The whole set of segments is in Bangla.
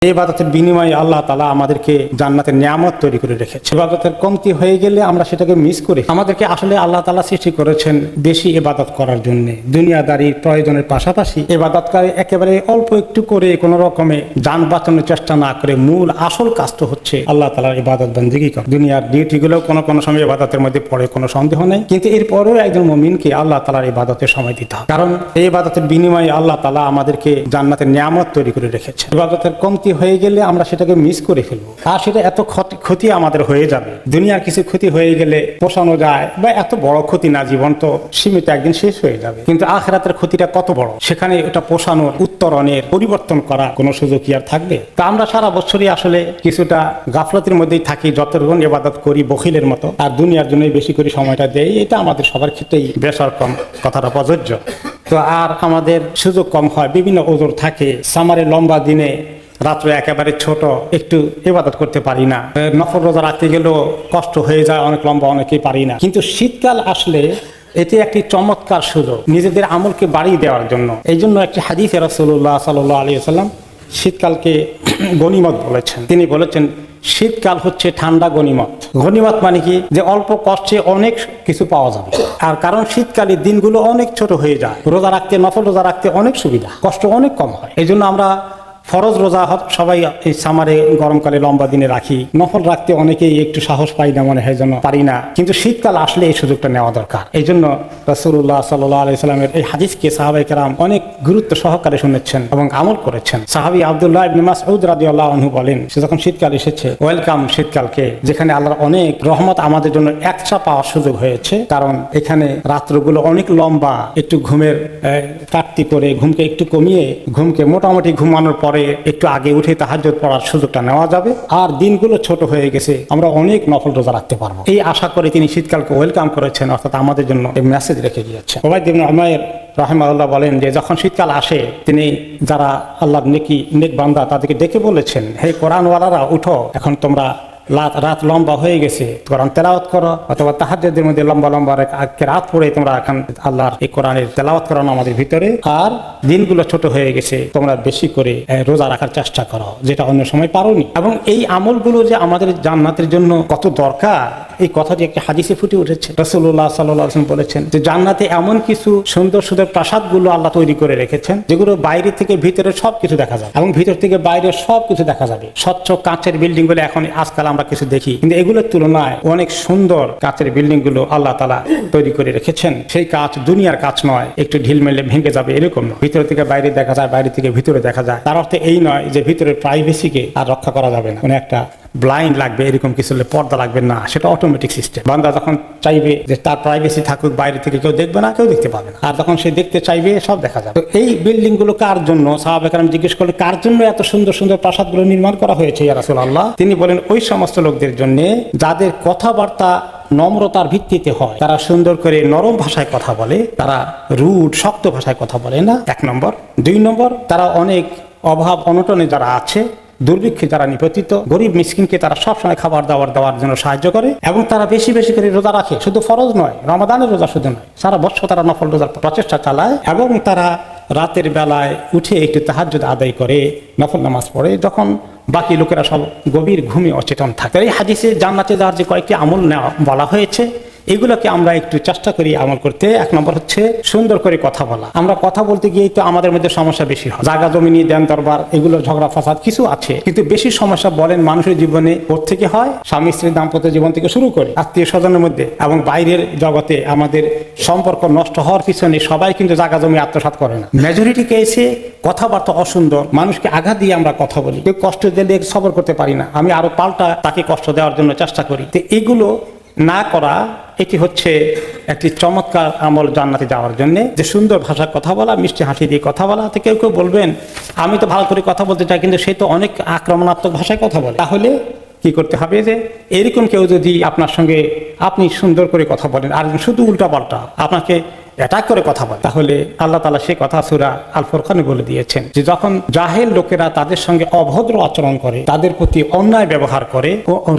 এই ইবাদতের বিনিময়ে আল্লাহ তাআলা আমাদেরকে জান্নাতের নিয়ামত তৈরি করে রেখেছে। ইবাদতের কমতি হয়ে গেলে আমরা সেটাকে মিস করি। আমাদেরকে আসলে আল্লাহ তাআলা সৃষ্টি করেছেন বেশি ইবাদত করার জন্য। দুনিয়াদারির প্রয়োজনের পাশাপাশি ইবাদতকারী একেবারে অল্প একটু করে কোনো রকমে যান বাঁচানোর চেষ্টা না করে মূল আসল কাজটা হচ্ছে আল্লাহ তাআলার ইবাদত বন্দেগী করা। দুনিয়ার ডিউটিগুলো কোনো সময় ইবাদতের মধ্যে পড়ে, কোনো সন্দেহ নেই, কিন্তু এরপরেও একজন মুমিনকে আল্লাহ তাআলার ইবাদতের সময় দিতে হবে, কারণ এই ইবাদতের বিনিময়ে আল্লাহ তাআলা আমাদেরকে জান্নাতের নিয়ামত তৈরি করে রেখেছে। ইবাদতের কমতি হয়ে গেলে আমরা সেটাকে মিস করে ফেলবো, আর সেটা এত ক্ষতি আমাদের হয়ে যাবে। দুনিয়ার কিছু ক্ষতি হয়ে গেলে পোষানো যায়, বা এত বড় ক্ষতি না, জীবন তো সীমিত, একদিন শেষ হয়ে যাবে। কিন্তু আখিরাতের ক্ষতিটা কত বড়, সেখানে এটা পোষানোর, উত্তরণের, পরিবর্তন করা কোনো সুযোগ কি আর থাকবে? তা আমরা সারা বছরই আসলে কিছুটা গাফলতির মধ্যেই থাকি, যতক্ষণ ইবাদত করি বখিলের মতো, আর দুনিয়ার জন্যই বেশি করে সময়টা দেই। এটা আমাদের সবার ক্ষেত্রেই বেসরকম, কথাটা প্রযোজ্য। তো আর আমাদের সুযোগ কম হয়, বিভিন্ন ওজোর থাকে। সামারে লম্বা দিনে রাত্রে একেবারে ছোট, একটু ইবাদত করতে পারি না, নফল রোজা রাখতে গেলেও কষ্ট হয়ে যায়, অনেক লম্বা, অনেকেই পারি না। কিন্তু শীতকাল আসলে এটি একটি চমৎকার সুযোগ নিজেদের আমলকে বাড়িয়ে দেওয়ার জন্য। এই জন্য একটি হাদিসে রাসূলুল্লাহ সাল্লাল্লাহু আলাইহি ওয়াসাল্লাম শীতকালকে গনিমত বলেছেন। তিনি বলেছেন শীতকাল হচ্ছে ঠান্ডা গনিমত। গনিমত মানে কি, যে অল্প কষ্টে অনেক কিছু পাওয়া যাবে। আর কারণ শীতকালে দিনগুলো অনেক ছোট হয়ে যায়, রোজা রাখতে, নফল রোজা রাখতে অনেক সুবিধা, কষ্ট অনেক কম হয়। এই জন্য আমরা ফরজ রোজা সবাই এই সামারে গরমকালে লম্বা দিনে রাখি, নফল রাখতে অনেকেই একটু সাহস পাই না, মনে হয় যেন পারি না। কিন্তু শীতকাল আসলে এই সুযোগটা নেওয়া দরকার। এই জন্য রাসূলুল্লাহ সাল্লাল্লাহু আলাইহি সাল্লামের এই হাদিসকে সাহাবায়ে কেরাম অনেক গুরুত্ব সহকারে শুনেছেন এবং আমল করেছেন। সাহাবী আব্দুল্লাহ ইবনে মাসউদ রাদিয়াল্লাহু আনহু বলেন, সে যখন শীতকাল এসেছে, ওয়েলকাম শীতকালকে, যেখানে আল্লাহর অনেক রহমত আমাদের জন্য একসা পাওয়ার সুযোগ হয়েছে। কারণ এখানে রাত্রগুলো অনেক লম্বা, একটু ঘুমের কাটতি করে, ঘুমকে একটু কমিয়ে, ঘুমকে মোটামুটি ঘুমানোর পরে একটু আগে উঠে তাহাজ্জুদ পড়ার সুযোগটা নেওয়া যাবে। আর দিনগুলো ছোট হয়ে গেছে, আমরা অনেক নফল রোজা রাখতে পারবো। এই আশা করে তিনি শীতকালকে ওয়েলকাম করেছেন, অর্থাৎ আমাদের জন্য এই মেসেজ রেখে গিয়েছেন। উবাইদ ইবনে উমাইর রাহিমাহুল্লাহ বলেন যে যখন শীতকাল আসে, তিনি যারা আল্লাহর নেক বান্দা তাদেরকে ডেকে বলেছেন, হে কোরআনওয়ালারা উঠো, এখন তোমরা রাত লম্বা হয়ে গেছে, কোরআন তেলাওয়াত করো, অথবা তাহাজ্জুদের মধ্যে লম্বা লম্বা রাত পড়ে তোমরা এখন আল্লাহর এই কোরআনের তেলাওয়াত করানো আমাদের ভিতরে। আর দিনগুলো ছোট হয়ে গেছে, তোমরা বেশি করে রোজা রাখার চেষ্টা করো, যেটা অন্য সময় পারোনি। এবং এই আমলগুলো যে আমাদের জান্নাতের জন্য কত দরকার, এই কথাটি একটা হাদিসে ফুটে উঠেছে। রাসূলুল্লাহ সাল্লাল্লাহু আলাইহি ওয়াসাল্লাম বলেছেন যে জান্নাতে এমন কিছু সুন্দর সুন্দর প্রাসাদগুলো আল্লাহ তৈরি করে রেখেছেন, যেগুলো বাইরে থেকে ভিতরে সবকিছু দেখা যায়, এবং ভিতর থেকে বাইরে সবকিছু দেখা যাবে। স্বচ্ছ কাঁচের বিল্ডিং গুলো এখন আজকাল আমরা কিছু দেখি, কিন্তু এগুলোর তুলনায় অনেক সুন্দর কাঁচের বিল্ডিং গুলো আল্লাহ তাআলা তৈরি করে রেখেছেন। সেই কাঁচ দুনিয়ার কাঁচ নয়, একটু ঢিল মেলে ভেঙে যাবে এরকম নয়। ভিতর থেকে বাইরে দেখা যায়, বাইরে থেকে ভিতরে দেখা যায়। তার অর্থ এই নয় যে ভিতরের প্রাইভেসিকে আর রক্ষা করা যাবে না, মানে একটা ব্লাইন্ড লাগবে, এরকম কিছু পর্দা লাগবে না, সেটা অটোমেটিক সিস্টেম। বান্দা যখন চাইবে যে তার প্রাইভেসি থাকুক, বাইরে থেকে কেউ দেখবে না, কেউ দেখতে পাবে না, আর যখন সে দেখতে চাইবে সব দেখা যাবে। তো এই বিল্ডিং গুলো কার জন্য? সাহাবায়ে কেরাম জিজ্ঞেস করলে, কার জন্য এত সুন্দর সুন্দর প্রাসাদগুলো নির্মাণ করা হয়েছে ইয়া রাসূলুল্লাহ? তিনি বলেন, ওই সমস্ত লোকদের জন্য যাদের কথাবার্তা নম্রতার ভিত্তিতে হয়, তারা সুন্দর করে নরম ভাষায় কথা বলে, তারা রুড শক্ত ভাষায় কথা বলে না, 1 নম্বর। 2 নম্বর, তারা অনেক অভাব অনটনে যারা আছে, দুর্ভিক্ষে যারা নিপতিত, গরিব মিসকিনকে তারা সবসময় খাবার দাবার দেওয়ার জন্য সাহায্য করে, এবং তারা বেশি বেশি করে রোজা রাখে। শুধু ফরজ নয়, রমাদানের রোজা শুধু নয়, সারা বছর তারা নফল রোজার প্রচেষ্টা চালায়, এবং তারা রাতের বেলায় উঠে একটু তাহাজ্জুদ আদায় করে, নফল নামাজ পড়ে, যখন বাকি লোকেরা সব গভীর ঘুমে অচেতন থাকে। এই হাদিসে জান্নাতে যাওয়ার যে কয়েকটি আমল বলা হয়েছে, এগুলোকে আমরা একটু চেষ্টা করি আমল করতে। 1 নম্বর হচ্ছে সুন্দর করে কথা বলা। আমরা কথা বলতে গিয়েই তো আমাদের মধ্যে সমস্যা বেশি হয়। জায়গা জমি নিয়ে দেন দরবার, এগুলো ঝগড়া ফাসাদ কিছু আছে, কিন্তু বেশি সমস্যা বলেন মানুষের জীবনে ওর থেকে হয়, স্বামী স্ত্রীর দাম্পত্য জীবন থেকে শুরু করে আত্মীয় স্বজনের মধ্যে এবং বাইরের জগতে আমাদের সম্পর্ক নষ্ট হওয়ার পিছনে সবাই কিন্তু জায়গা জমি আত্মসাৎ করে না। মেজরিটি কেসে কথাবার্তা অসুন্দর, মানুষকে আঘাত দিয়ে আমরা কথা বলি, কেউ কষ্ট দিলে সবর করতে পারি না, আমি আরো পাল্টা তাকে কষ্ট দেওয়ার জন্য চেষ্টা করি। তো এগুলো না করা, এটি হচ্ছে একটি চমৎকার আমল জান্নাতে যাওয়ার জন্য। যে সুন্দর ভাষায় কথা বলা, মিষ্টি হাসি দিয়ে কথা বলা। তো কেউ কেউ বলবেন, আমি তো ভালো করে কথা বলতে চাই, কিন্তু সে তো অনেক আক্রমণাত্মক ভাষায় কথা বলে। তাহলে কি করতে হবে, যে এরকম কেউ যদি আপনার সঙ্গে, আপনি সুন্দর করে কথা বলেন, আর শুধু উল্টা পাল্টা আপনাকে অ্যাটাক করে কথা বলে, তাহলে আল্লাহ তাআলা সে কথা সূরা আল ফুরকানে বলে দিয়েছেন যে যখন জাহেল লোকেরা তাদের সঙ্গে অভদ্র আচরণ করে, তাদের প্রতি অন্যায় ব্যবহার করে,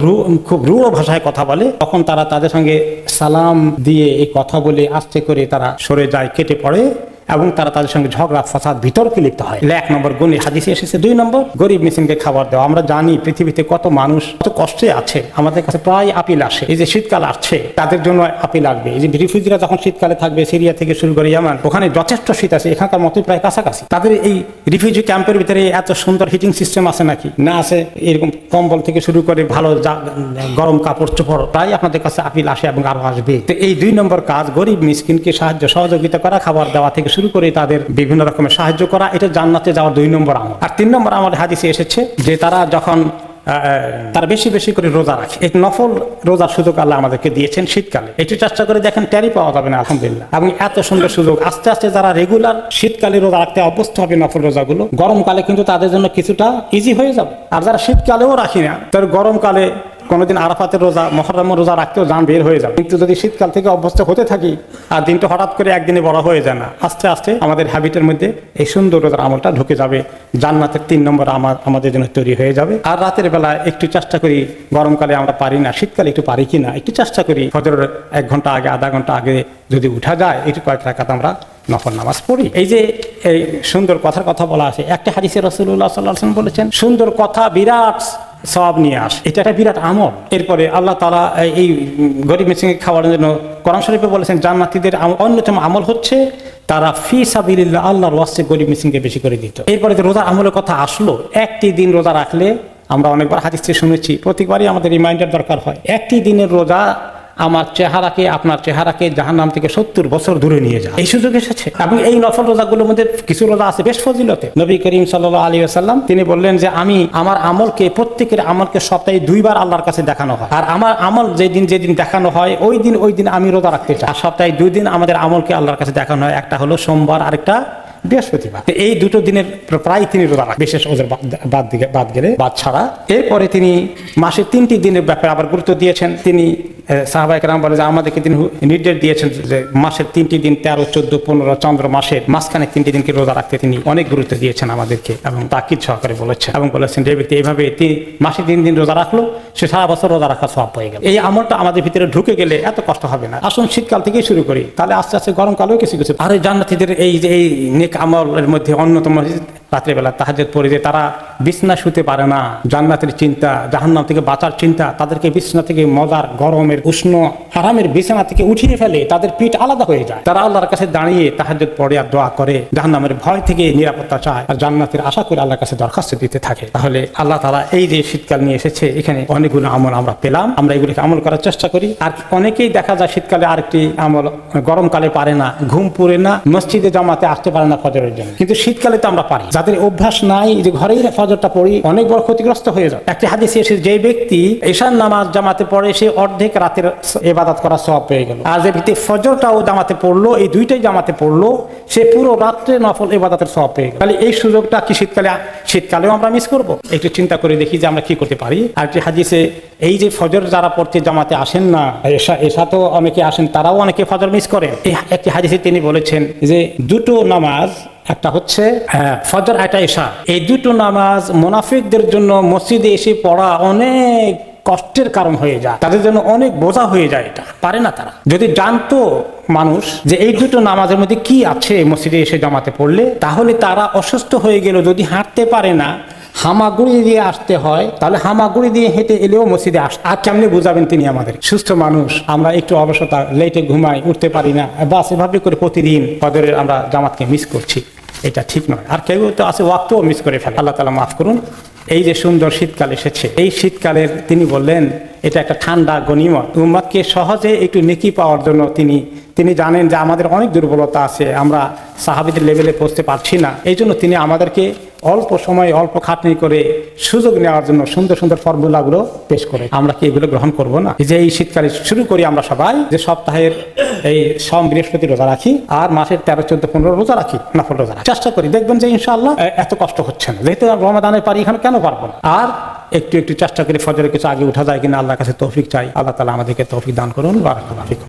খুব রূঢ় ভাষায় কথা বলে, তখন তারা তাদের সঙ্গে সালাম দিয়ে এই কথা বলে আস্তে করে তারা সরে যায়, কেটে পড়ে, এবং তারা তাদের সঙ্গে ঝগড়া ফাসাদ বিতর্কে লিপ্ত হয়। 1 নম্বর গুণে হাদিসে এসেছে। 2 নম্বর গরিব মিসকিনকে খাবার দেওয়া। আমরা জানি পৃথিবীতে কত মানুষ কত কষ্টে আছে, আমাদের কাছে প্রায় আপিল আসে। এই যে শীতকাল আসছে তাদের জন্য আপিল আসবে। এই যে রিফিউজিরা যখন শীতকালে থাকবে সিরিয়া থেকে শুরু করে ইয়ামান, ওখানে যথেষ্ট শীত আছে, এখানকার মতোই প্রায় কাছাকাছি। তাদের এই রিফিউজি ক্যাম্পের ভিতরে এত সুন্দর হিটিং সিস্টেম আছে নাকি? না আছে। এরকম কম্বল থেকে শুরু করে ভালো গরম কাপড় চোপড় প্রায় আপনাদের কাছে আপিল আসে এবং আরো আসবে। তো এই 2 নম্বর কাজ, গরিব মিসকিনকে সাহায্য সহযোগিতা করা, খাবার দেওয়া থেকে শুরু করে তাদের বিভিন্ন রকমের সাহায্য করা, এটা জান্নাতে যাওয়ার 2 নম্বর আমল। আর 3 নম্বর আমল হাদিসে এসেছে যে তারা যখন তারা বেশি বেশি করে রোজা রাখে। এই নফল রোজার সুযোগ আল্লাহ আমাদেরকে দিয়েছেন শীতকালে। একটু চেষ্টা করে দেখেন, ট্যারি পাওয়া যাবে না আলহামদুলিল্লাহ। এবং এত সুন্দর সুযোগ, আস্তে আস্তে যারা রেগুলার শীতকালে রোজা রাখতে অভ্যস্ত হবে নফল রোজাগুলো, গরমকালে কিন্তু তাদের জন্য কিছুটা ইজি হয়ে যাবে। আর যারা শীতকালেও রাখি না, তার গরমকালে কোনোদিন আরাফাতের রোজা, মুহররমের রোজা রাখতেও জান বের হয়ে যাবে। কিন্তু যদি শীতকাল থেকে অভ্যস্ত হতে থাকি আর দিনটা হঠাৎ করে একদিনে বড় হয়ে যায় না, আস্তে আস্তে আমাদের হ্যাবিটের মধ্যে এই সুন্দর রোজার আমলটা ঢুকে যাবে। জান্নাতের 3 নম্বর আমাদের জন্য তৈরি হয়ে যাবে। আর রাতের বেলা একটু চেষ্টা করি, গরমকালে আমরা পারি না, শীতকালে একটু পারি কিনা একটু চেষ্টা করি, ফজরের 1 ঘন্টা আগে, আধা ঘন্টা আগে যদি উঠা যায়, একটু কয়েক রাকাত আমরা নফল নামাজ পড়ি। এই যে এই সুন্দর কথার কথা বলা আছে, একটা হাদিসে রাসূলুল্লাহ সাল্লাল্লাহু আলাইহি ওয়াসাল্লাম বলেছেন, সুন্দর কথা বিরাট সওয়াব নিয়ে আসে। এটা একটা বিরাট আমল। এরপরে আল্লাহ তাআলা এই গরিব মিসকিনকে খাওয়ানোর জন্য কোরআন শরীফে বলেছেন, জান্নাতীদের অন্যতম আমল হচ্ছে তারা ফি সাবিলিল্লাহ, আল্লাহর ওয়াস্তে গরিব মিসকিনকে বেশি করে দিত। এরপরে যে রোজার আমলের কথা আসলো, একটি দিন রোজা রাখলে, আমরা অনেকবার হাদিসে শুনেছি, প্রত্যেকবারই আমাদের রিমাইন্ডার দরকার হয়, একটি দিনের রোজা আমার চেহারাকে, আপনার চেহারাকে জাহান্নাম থেকে 70 বছর দূরে নিয়ে যায়। এই সুযোগ এসেছে। এবং এই নফল রোজাগুলোর মধ্যে কিছু রোজা আছে বেশ ফজিলতে। নবী করিম সাল্লাল্লাহু আলাইহি ওয়াসাল্লাম তিনি বললেন যে আমার আমলকে, প্রত্যেকের আমলকে সপ্তাহে 2 বার আল্লাহর কাছে দেখানো হয়। আর আমার আমল যেদিন দেখানো হয় ওই দিন আমি রোজা রাখতে চাই। আর সপ্তাহে 2 দিন আমাদের আমলকে আল্লাহর কাছে দেখানো হয়। একটা হলো সোমবার, আরেকটা বৃহস্পতিবার। এই 2 দিনের প্রায় তিনি রোজা রাখেন, বিশেষ ওজোর বাদ গেলে, বাদ ছাড়া। এরপরে তিনি মাসে 3টি দিনের ব্যাপারে আবার গুরুত্ব দিয়েছেন। তিনি সাহাবায়ে কেরাম বলে যে আমাদেরকে তিনি নির্দেশ দিয়েছেন যে মাসের 3টি দিন, 13, 14, 15 চন্দ্র মাসের মাঝখানে 3টি দিনকে রোজা রাখতে তিনি অনেক গুরুত্ব দিয়েছেন আমাদেরকে এবং তাকিদ সহকারে বলেছেন। এবং বলেছেন যে ব্যক্তি এইভাবে মাসে 3 দিন রোজা রাখলো, সে সারা বছর রোজা রাখা সওয়াব পেয়ে গেল। এই আমলটা আমাদের ভিতরে ঢুকে গেলে এত কষ্ট হবে না। আসুন শীতকাল থেকেই শুরু করি, তাহলে আস্তে আস্তে গরমকালেও কিছু আর এই জান্নাতীদের এই যে এই নেক আমলের মধ্যে অন্যতম রাত্রেবেলা তাহাজ্জুদ পড়ে যে তারা বিছনা শুতে পারে না, জান্নাতের চিন্তা, জাহান্নাম থেকে বাঁচার চিন্তা তাদেরকে বিছনা থেকে মজার গরমের উষ্ণ আরামের বিছানা থেকে উঠিয়ে ফেলে, তাদের পিঠ আলাদা হয়ে যায়। তারা আল্লাহর কাছে দাঁড়িয়ে তাহাজ্জুদ পড়ে আর দোয়া করে, জাহান্নামের ভয় থেকে নিরাপত্তা চায় আর জান্নাতের আশা করে আল্লাহর কাছে দরখাস্ত দিতে থাকে। তাহলে আল্লাহ তাআলা এই যে শীতকাল নিয়ে এসেছে, এখানে অনেকগুলো আমল আমরা পেলাম, আমরা এগুলিকে আমল করার চেষ্টা করি। আর অনেকেই দেখা যায় শীতকালে আরেকটি আমল, গরমকালে পারে না, ঘুম পুরে না, মসজিদে জামাতে আসতে পারে না ফজরের জন্য, কিন্তু শীতকালে তো আমরা পারি। যাদের অভ্যাস নাই যে ঘরেই ফজরটা পড়ি, অনেক বড় ক্ষতিগ্রস্ত হয়ে যায়। একটি হাদিসে এসে যে ব্যক্তি ঈশার নামাজ জামাতে পড়ে সে অর্ধেক রাতের ইবাদত করা সওয়াব পেয়ে গেল। আর যে ব্যক্তি ফজরটাও জামাতে পড়লো, এই 2টাই জামাতে পড়লো, সে পুরো রাত্রে নফল ইবাদতের সওয়াব পেয়ে গেল। তাহলে এই সুযোগটা কি শীতকালেও আমরা মিস করব? একটু চিন্তা করে দেখি যে আমরা কি করতে পারি। আর যে হাদিসে এই যে ফজর যারা পড়তে জামাতে আসেন না, এশা তো অনেকে আসেন, তারাও অনেকে ফজর মিস করেন। এই একটি হাদিসে তিনি বলেছেন যে 2টো নামাজ, একটা হচ্ছে ফজর, একটা এশা, এই 2টো নামাজ মুনাফিকদের জন্য মসজিদে এসে পড়া অনেক কষ্টের কারণ হয়ে যায়, তাদের জন্য অনেক বোঝা হয়ে যায়। এটা পারে না তারা। যদি জানতো মানুষ যে এই 2টো নামাজের মধ্যে কি আছে মসজিদে এসে জামাতে পড়লে, তাহলে তারা অসুস্থ হয়ে গেল, যদি হাঁটতে পারে না, হামাগুড়ি দিয়ে আসতে হয়, তাহলে হামাগুড়ি দিয়ে হেঁটে এলেও মসজিদে আর কেমনে বুঝাবেন তিনি আমাদের? সুস্থ মানুষ আমরা, একটু অবসরতা, লেটে ঘুমাই, উঠতে পারি না, বাস এভাবে করে প্রতিদিন ফজরের আমরা জামাতকে মিস করছি। এটা ঠিক নয়। আর কেউ তো আছে ওয়াক্তও মিস করে ফেলে। আল্লাহ তাআলা মাফ করুন। এই যে সুন্দর শীতকাল এসেছে, এই শীতকালের তিনি বললেন এটা একটা ঠান্ডা গনিমত। উম্মতকে সহজে একটু নেকি পাওয়ার জন্য তিনি জানেন যে আমাদের অনেক দুর্বলতা আছে, আমরা সাহাবীদের লেভেলে পৌঁছতে পারছি না। এই জন্য তিনি আমাদেরকে অল্প সময় অল্প খাটনি করে সুযোগ নেওয়ার জন্য সুন্দর সুন্দর ফর্মুলাগুলো পেশ করে। আমরা কি এগুলো গ্রহণ করব না? যে এই শীতকালে শুরু করি আমরা সবাই যে সপ্তাহের এই সোম বৃহস্পতি রোজা রাখি আর মাসের 13, 14, 15 রোজা রাখি, নফল রোজা রাখি। চেষ্টা করি, দেখবেন যে ইনশাআল্লাহ এত কষ্ট হচ্ছে না। যেহেতু রমাদানের পারি, এখানে কেন পারবো না? আর একটু চেষ্টা করি ফজরের কিছু আগে উঠা যায় কিনা, আল্লাহর কাছে তৌফিক চাই। আল্লাহ তাআলা আমাদেরকে তৌফিক দান করুন। বারাকাল্লাহু ফিকুম।